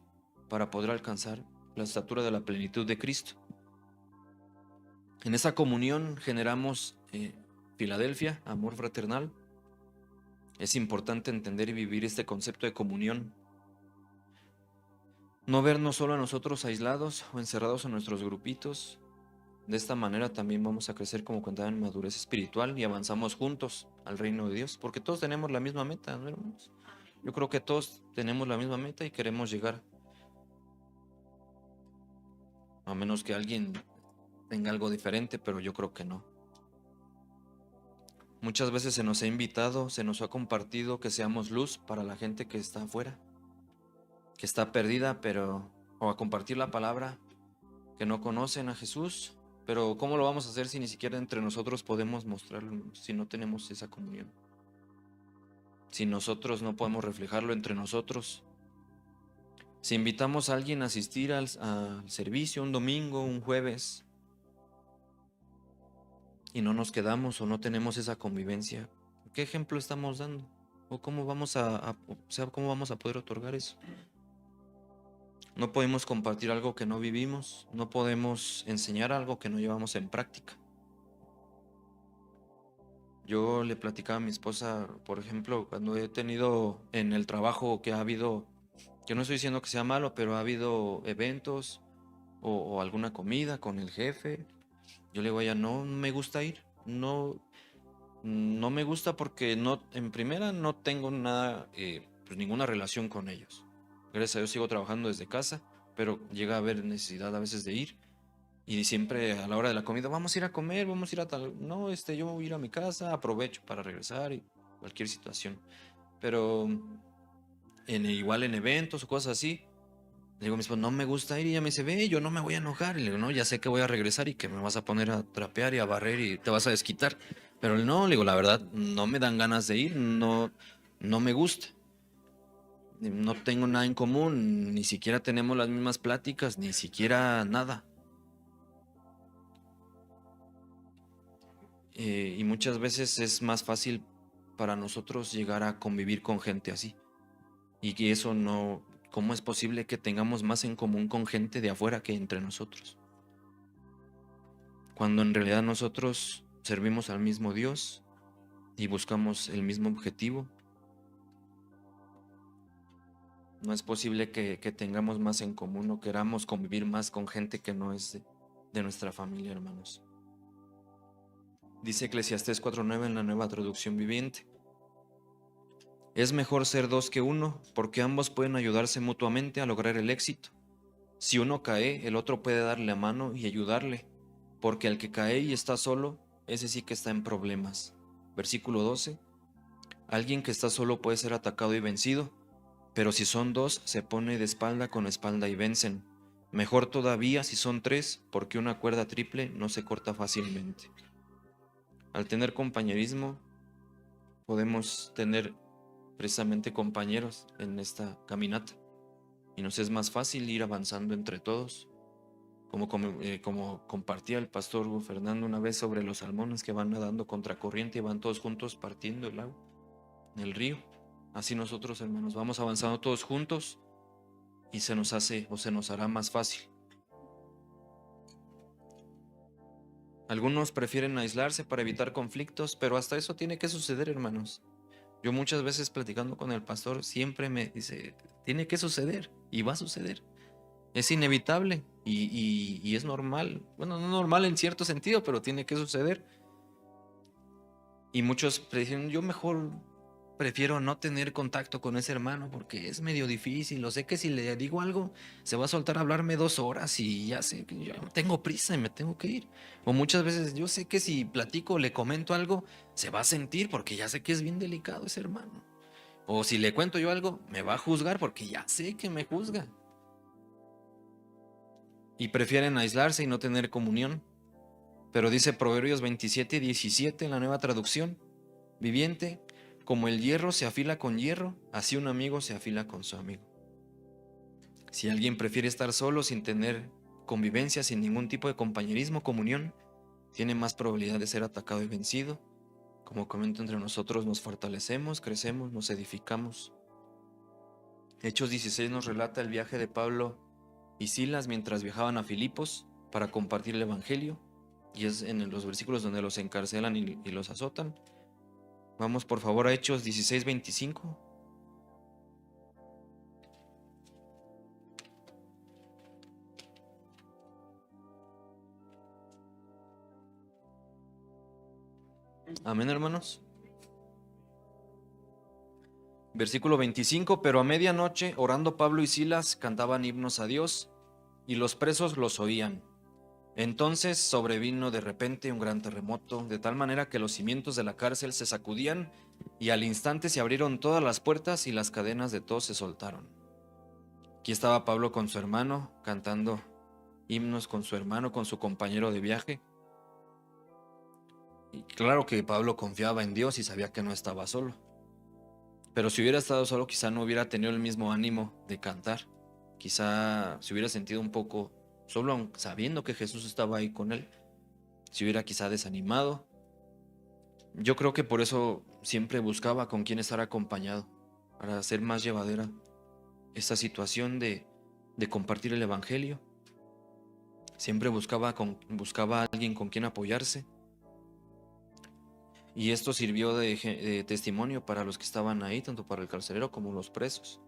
para poder alcanzar la estatura de la plenitud de Cristo. En esa comunión generamos Filadelfia, amor fraternal. Es importante entender y vivir este concepto de comunión. No vernos solo a nosotros aislados o encerrados en nuestros grupitos. De esta manera también vamos a crecer como cuenta en madurez espiritual y avanzamos juntos al reino de Dios, porque todos tenemos la misma meta, ¿no, hermanos? Yo creo que todos tenemos la misma meta y queremos llegar. A menos que alguien tenga algo diferente, pero yo creo que no. Muchas veces se nos ha invitado, se nos ha compartido que seamos luz para la gente que está afuera, que está perdida, o a compartir la palabra, que no conocen a Jesús. Pero ¿cómo lo vamos a hacer si ni siquiera entre nosotros podemos mostrarlo, si no tenemos esa comunión? si nosotros no podemos reflejarlo entre nosotros? Si invitamos a alguien a asistir al servicio un domingo, un jueves, y no nos quedamos o no tenemos esa convivencia, ¿qué ejemplo estamos dando? ¿O cómo vamos cómo vamos a poder otorgar eso? No podemos compartir algo que no vivimos, no podemos enseñar algo que no llevamos en práctica. Yo le platicaba a mi esposa, por ejemplo, cuando he tenido en el trabajo que ha habido, que no estoy diciendo que sea malo, pero ha habido eventos o alguna comida con el jefe. Yo le digo a ella, no me gusta ir, no me gusta porque no, en primera no tengo nada, pues ninguna relación con ellos. Gracias a Dios sigo trabajando desde casa, pero llega a haber necesidad a veces de ir. Y siempre a la hora de la comida, vamos a ir a comer, vamos a ir a tal. No, yo voy a ir a mi casa, aprovecho para regresar y cualquier situación. Pero igual en eventos o cosas así, le digo a mi esposa, no me gusta ir, y ella me dice, ve, yo no me voy a enojar. Y le digo, no, ya sé que voy a regresar y que me vas a poner a trapear y a barrer y te vas a desquitar. Pero no, le digo, la verdad, no me dan ganas de ir, no me gusta. No tengo nada en común, ni siquiera tenemos las mismas pláticas, ni siquiera nada. Y muchas veces es más fácil para nosotros llegar a convivir con gente así. Y que eso no, ¿cómo es posible que tengamos más en común con gente de afuera que entre nosotros? Cuando en realidad nosotros servimos al mismo Dios y buscamos el mismo objetivo. No es posible que tengamos más en común o queramos convivir más con gente que no es de nuestra familia, hermanos. Dice Eclesiastés 4:9 en la Nueva Traducción Viviente. Es mejor ser dos que uno, porque ambos pueden ayudarse mutuamente a lograr el éxito. Si uno cae, el otro puede darle la mano y ayudarle, porque al que cae y está solo, ese sí que está en problemas. Versículo 12. Alguien que está solo puede ser atacado y vencido, pero si son dos, se pone de espalda con espalda y vencen. Mejor todavía si son tres, porque una cuerda triple no se corta fácilmente. Al tener compañerismo, podemos tener precisamente compañeros en esta caminata y nos es más fácil ir avanzando entre todos, como compartía el pastor Hugo Fernando una vez sobre los salmones que van nadando contracorriente y van todos juntos partiendo el lago, en el río. Así nosotros, hermanos, vamos avanzando todos juntos y se nos hace o se nos hará más fácil. Algunos prefieren aislarse para evitar conflictos, pero hasta eso tiene que suceder, hermanos. Yo muchas veces platicando con el pastor siempre me dice, tiene que suceder y va a suceder. Es inevitable y es normal. Bueno, no normal en cierto sentido, pero tiene que suceder. Y muchos dicen, yo mejor prefiero no tener contacto con ese hermano porque es medio difícil. Lo sé que si le digo algo, se va a soltar a hablarme 2 horas y ya sé que yo tengo prisa y me tengo que ir. O muchas veces yo sé que si platico o le comento algo, se va a sentir porque ya sé que es bien delicado ese hermano. O si le cuento yo algo, me va a juzgar porque ya sé que me juzga. Y prefieren aislarse y no tener comunión. Pero dice Proverbios 27:17 en la Nueva Traducción Viviente, como el hierro se afila con hierro, así un amigo se afila con su amigo. Si alguien prefiere estar solo sin tener convivencia, sin ningún tipo de compañerismo, comunión, tiene más probabilidad de ser atacado y vencido. Como comento, entre nosotros nos fortalecemos, crecemos, nos edificamos. Hechos 16 nos relata el viaje de Pablo y Silas mientras viajaban a Filipos para compartir el evangelio, y es en los versículos donde los encarcelan y los azotan. Vamos por favor a Hechos 16:25. Amén, hermanos. Versículo 25, pero a medianoche, orando Pablo y Silas, cantaban himnos a Dios, y los presos los oían. Entonces sobrevino de repente un gran terremoto, de tal manera que los cimientos de la cárcel se sacudían, y al instante se abrieron todas las puertas y las cadenas de todos se soltaron. Aquí estaba Pablo con su hermano, cantando himnos con su hermano, con su compañero de viaje. Y claro que Pablo confiaba en Dios y sabía que no estaba solo. Pero si hubiera estado solo, quizá no hubiera tenido el mismo ánimo de cantar. Quizá se hubiera sentido un poco solo, sabiendo que Jesús estaba ahí con él. Se hubiera quizá desanimado. Yo creo que por eso siempre buscaba con quién estar acompañado, para hacer más llevadera esta situación de compartir el evangelio. Siempre buscaba a alguien con quien apoyarse. Y esto sirvió de testimonio para los que estaban ahí, tanto para el carcelero como los presos.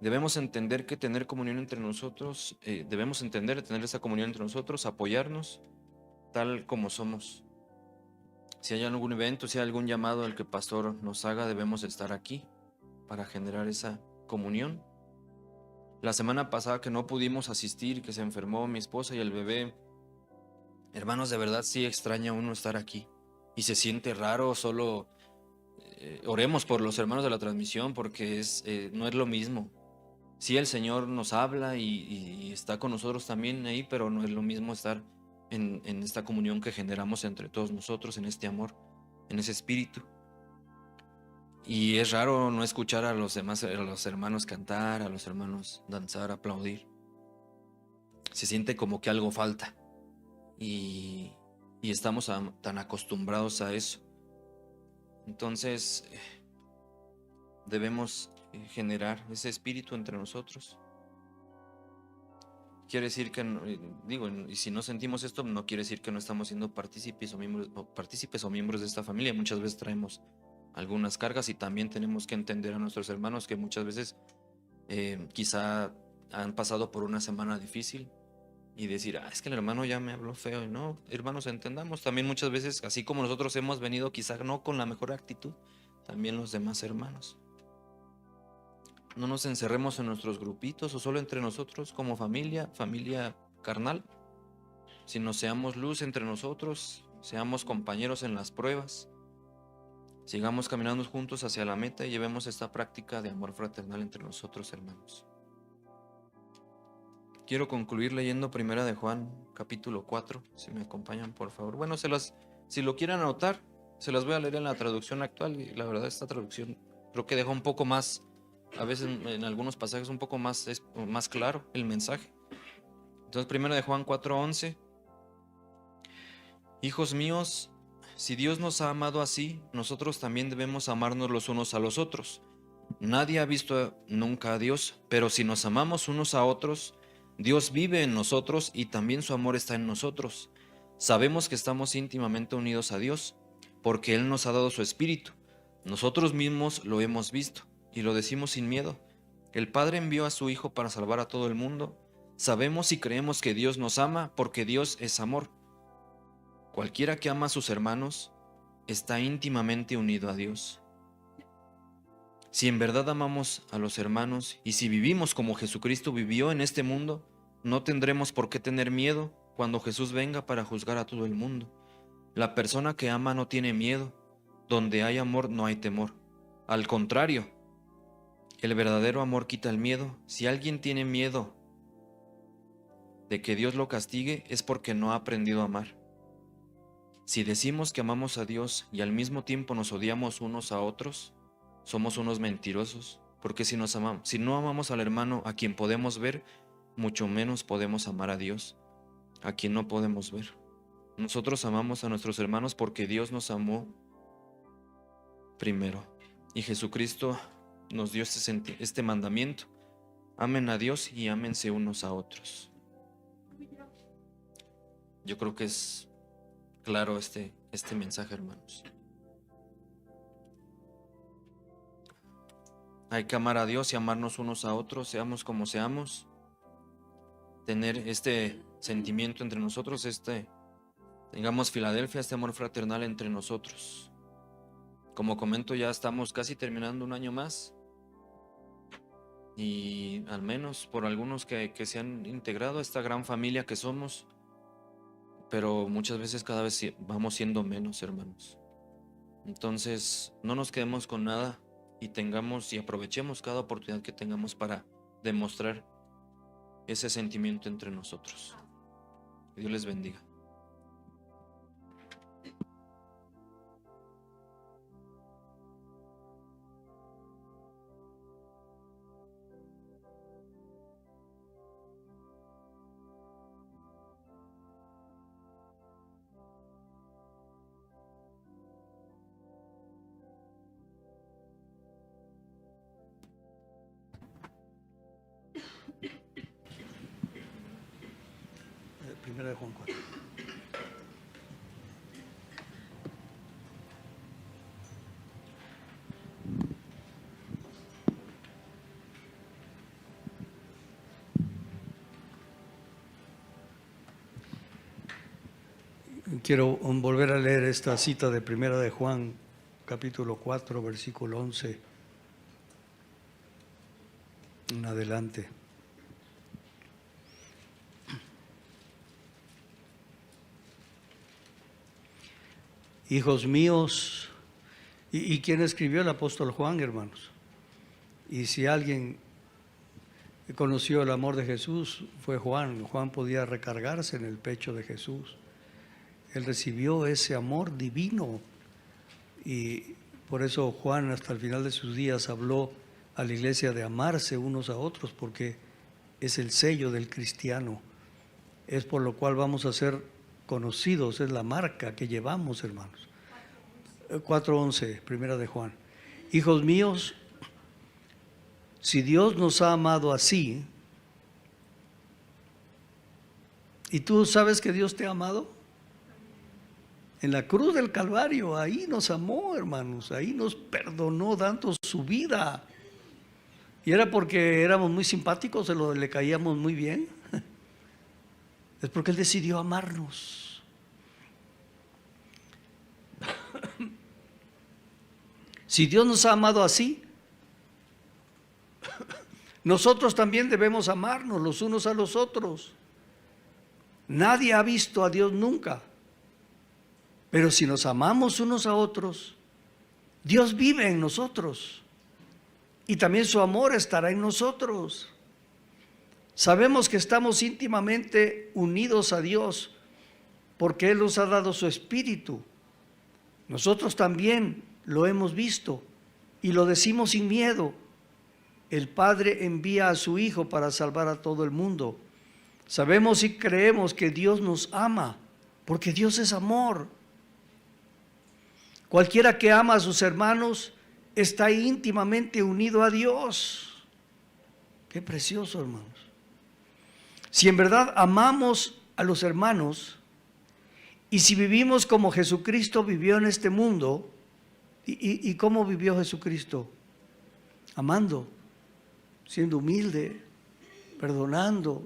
Debemos entender que tener comunión entre nosotros, debemos entender tener esa comunión entre nosotros, apoyarnos tal como somos. Si hay algún evento, si hay algún llamado al que el pastor nos haga, debemos estar aquí para generar esa comunión. La semana pasada que no pudimos asistir, que se enfermó mi esposa y el bebé, hermanos, de verdad sí extraña uno estar aquí. Y se siente raro, solo oremos por los hermanos de la transmisión porque no es lo mismo. Sí, el Señor nos habla y está con nosotros también ahí, pero no es lo mismo estar en esta comunión que generamos entre todos nosotros, en este amor, en ese espíritu. Y es raro no escuchar a los demás, a los hermanos cantar, a los hermanos danzar, aplaudir. Se siente como que algo falta y estamos tan acostumbrados a eso. Entonces debemos generar ese espíritu entre nosotros. Quiere decir que, y si no sentimos esto, no quiere decir que no estamos siendo partícipes o miembros de esta familia. Muchas veces traemos algunas cargas y también tenemos que entender a nuestros hermanos que muchas veces quizá han pasado por una semana difícil y decir, es que el hermano ya me habló feo. Y no, hermanos, entendamos también muchas veces, así como nosotros hemos venido quizá no con la mejor actitud, también los demás hermanos. No nos encerremos en nuestros grupitos o solo entre nosotros como familia carnal, sino seamos luz entre nosotros, seamos compañeros en las pruebas, sigamos caminando juntos hacia la meta y llevemos esta práctica de amor fraternal entre nosotros, hermanos. Quiero concluir leyendo Primera de Juan, capítulo 4, si me acompañan, por favor. Bueno, si lo quieren anotar, se las voy a leer en la traducción actual y la verdad esta traducción creo que deja un poco más, a veces en algunos pasajes un poco más claro el mensaje. Entonces, Primera de Juan 4:11. Hijos míos, si Dios nos ha amado así, nosotros también debemos amarnos los unos a los otros. Nadie ha visto nunca a Dios, pero si nos amamos unos a otros, Dios vive en nosotros y también su amor está en nosotros. Sabemos que estamos íntimamente unidos a Dios, porque Él nos ha dado su Espíritu. Nosotros mismos lo hemos visto y lo decimos sin miedo. El Padre envió a su Hijo para salvar a todo el mundo. Sabemos y creemos que Dios nos ama porque Dios es amor. Cualquiera que ama a sus hermanos está íntimamente unido a Dios. Si en verdad amamos a los hermanos y si vivimos como Jesucristo vivió en este mundo, no tendremos por qué tener miedo cuando Jesús venga para juzgar a todo el mundo. La persona que ama no tiene miedo. Donde hay amor no hay temor. Al contrario, el verdadero amor quita el miedo. Si alguien tiene miedo de que Dios lo castigue, es porque no ha aprendido a amar. Si decimos que amamos a Dios y al mismo tiempo nos odiamos unos a otros, somos unos mentirosos, porque si no amamos al hermano a quien podemos ver, mucho menos podemos amar a Dios, a quien no podemos ver. Nosotros amamos a nuestros hermanos porque Dios nos amó primero. Y Jesucristo nos dio este mandamiento. Amen a Dios y ámense unos a otros. Yo creo que es claro este mensaje, hermanos. Hay que amar a Dios y amarnos unos a otros, seamos como seamos. Tener este sentimiento entre nosotros, tengamos Filadelfia, este amor fraternal entre nosotros. Como comento, ya estamos casi terminando un año más. Y al menos por algunos que se han integrado a esta gran familia que somos, pero muchas veces cada vez vamos siendo menos, hermanos. Entonces, no nos quedemos con nada y aprovechemos cada oportunidad que tengamos para demostrar ese sentimiento entre nosotros. Que Dios les bendiga. Primera de Juan 4. Quiero volver a leer esta cita de Primera de Juan, capítulo 4, versículo 11 en adelante. Hijos míos, ¿y quién escribió? El apóstol Juan, hermanos. Y si alguien conoció el amor de Jesús, fue Juan. Juan podía recargarse en el pecho de Jesús. Él recibió ese amor divino y por eso Juan hasta el final de sus días habló a la iglesia de amarse unos a otros, porque es el sello del cristiano, es por lo cual vamos a ser conocidos, es la marca que llevamos, hermanos. 4:11, Primera de Juan. Hijos míos, si Dios nos ha amado así, ¿y tú sabes que Dios te ha amado? En la cruz del Calvario, ahí nos amó, hermanos, ahí nos perdonó dando su vida. Y era porque éramos muy simpáticos, le caíamos muy bien. Es porque Él decidió amarnos. Si Dios nos ha amado así, nosotros también debemos amarnos los unos a los otros. Nadie ha visto a Dios nunca. Pero si nos amamos unos a otros, Dios vive en nosotros y también su amor estará en nosotros. Sabemos que estamos íntimamente unidos a Dios porque Él nos ha dado su Espíritu. Nosotros también lo hemos visto y lo decimos sin miedo. El Padre envía a su Hijo para salvar a todo el mundo. Sabemos y creemos que Dios nos ama porque Dios es amor. Cualquiera que ama a sus hermanos está íntimamente unido a Dios. Qué precioso, hermanos. Si en verdad amamos a los hermanos y si vivimos como Jesucristo vivió en este mundo, ¿y cómo vivió Jesucristo? Amando, siendo humilde, perdonando,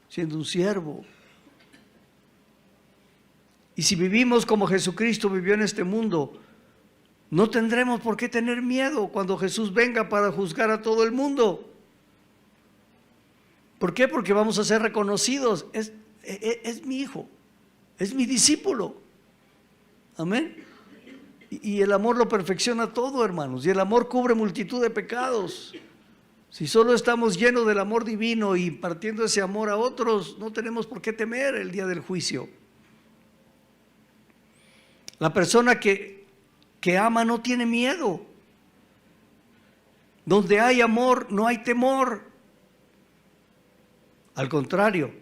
siendo un siervo. Y si vivimos como Jesucristo vivió en este mundo, no tendremos por qué tener miedo cuando Jesús venga para juzgar a todo el mundo. ¿Por qué? Porque vamos a ser reconocidos. Es mi hijo, es mi discípulo. Amén. Y el amor lo perfecciona todo, hermanos. Y el amor cubre multitud de pecados. Si solo estamos llenos del amor divino y impartiendo ese amor a otros, no tenemos por qué temer el día del juicio. La persona que ama no tiene miedo. Donde hay amor no hay temor. Al contrario,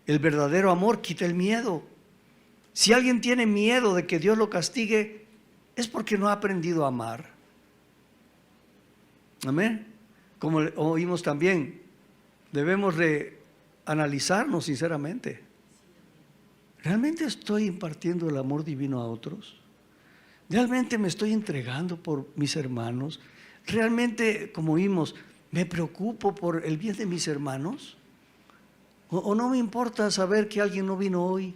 el verdadero amor quita el miedo. Si alguien tiene miedo de que Dios lo castigue, es porque no ha aprendido a amar. Amén. Como oímos también, debemos de analizarnos sinceramente. ¿Realmente estoy impartiendo el amor divino a otros? ¿Realmente me estoy entregando por mis hermanos? ¿Realmente, como oímos, me preocupo por el bien de mis hermanos? ¿O no me importa saber que alguien no vino hoy?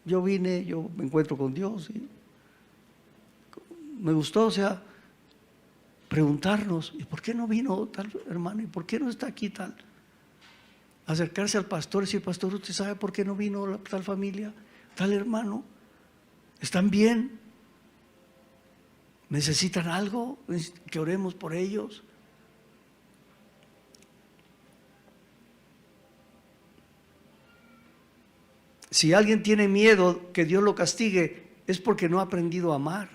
Yo vine, yo me encuentro con Dios. ¿Sí? Me gustó, preguntarnos, ¿y por qué no vino tal hermano? ¿Y por qué no está aquí tal? Acercarse al pastor y decir, pastor, ¿usted sabe por qué no vino tal familia, tal hermano? ¿Están bien? ¿Necesitan algo? ¿Que oremos por ellos? Si alguien tiene miedo que Dios lo castigue, es porque no ha aprendido a amar.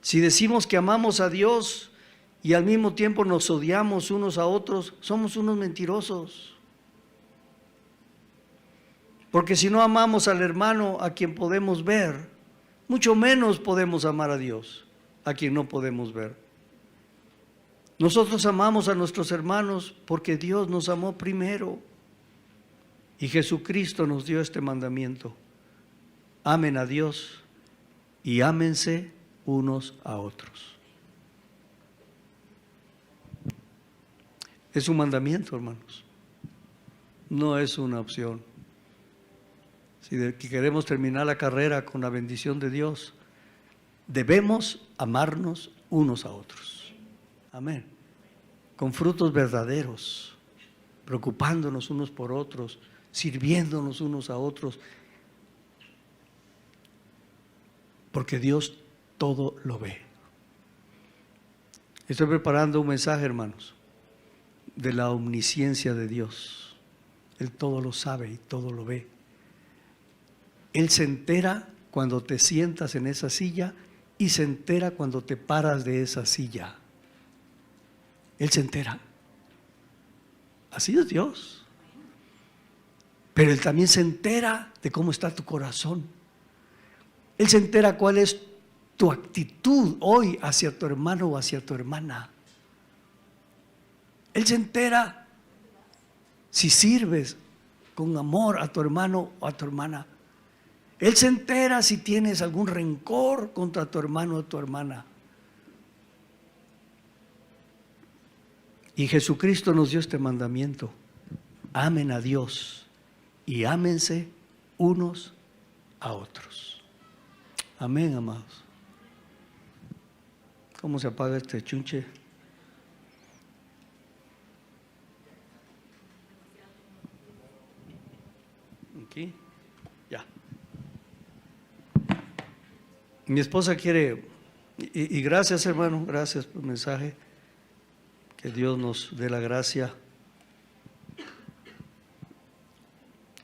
Si decimos que amamos a Dios y al mismo tiempo nos odiamos unos a otros, somos unos mentirosos. Porque si no amamos al hermano a quien podemos ver, mucho menos podemos amar a Dios, a quien no podemos ver. Nosotros amamos a nuestros hermanos porque Dios nos amó primero. Y Jesucristo nos dio este mandamiento: amen a Dios y ámense unos a otros. Es un mandamiento, hermanos. No es una opción. Si queremos terminar la carrera con la bendición de Dios, debemos amarnos unos a otros. Amén. Con frutos verdaderos, preocupándonos unos por otros, sirviéndonos unos a otros, porque Dios todo lo ve. Estoy preparando un mensaje, hermanos, de la omnisciencia de Dios. Él todo lo sabe y todo lo ve. Él se entera cuando te sientas en esa silla y se entera cuando te paras de esa silla. Él se entera. Así es Dios. Pero Él también se entera de cómo está tu corazón. Él se entera cuál es tu actitud hoy hacia tu hermano o hacia tu hermana. Él se entera si sirves con amor a tu hermano o a tu hermana. Él se entera si tienes algún rencor contra tu hermano o tu hermana. Y Jesucristo nos dio este mandamiento: amen a Dios y ámense unos a otros. Amén, amados. ¿Cómo se apaga este chunche? Aquí, ya. Mi esposa quiere, y gracias, hermano, gracias por el mensaje. Que Dios nos dé la gracia.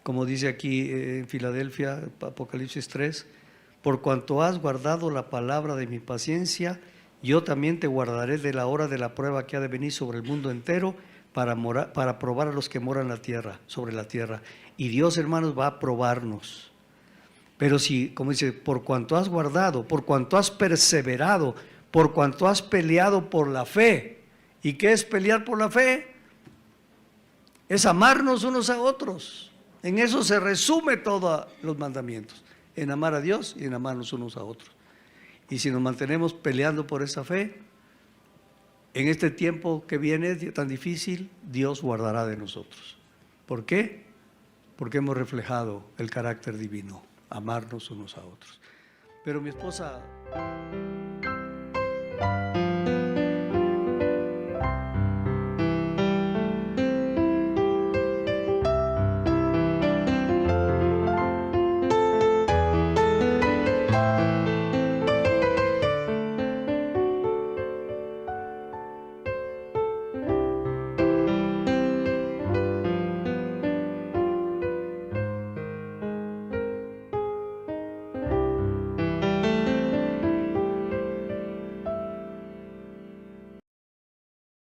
Como dice aquí en Filadelfia, Apocalipsis 3, por cuanto has guardado la palabra de mi paciencia, yo también te guardaré de la hora de la prueba que ha de venir sobre el mundo entero para probar a los que moran la tierra, sobre la tierra. Y Dios, hermanos, va a probarnos. Pero si, como dice, por cuanto has guardado, por cuanto has perseverado, por cuanto has peleado por la fe. ¿Y qué es pelear por la fe? Es amarnos unos a otros. En eso se resume todos los mandamientos, en amar a Dios y en amarnos unos a otros. Y si nos mantenemos peleando por esa fe, en este tiempo que viene tan difícil, Dios guardará de nosotros. ¿Por qué? Porque hemos reflejado el carácter divino, amarnos unos a otros. Pero mi esposa...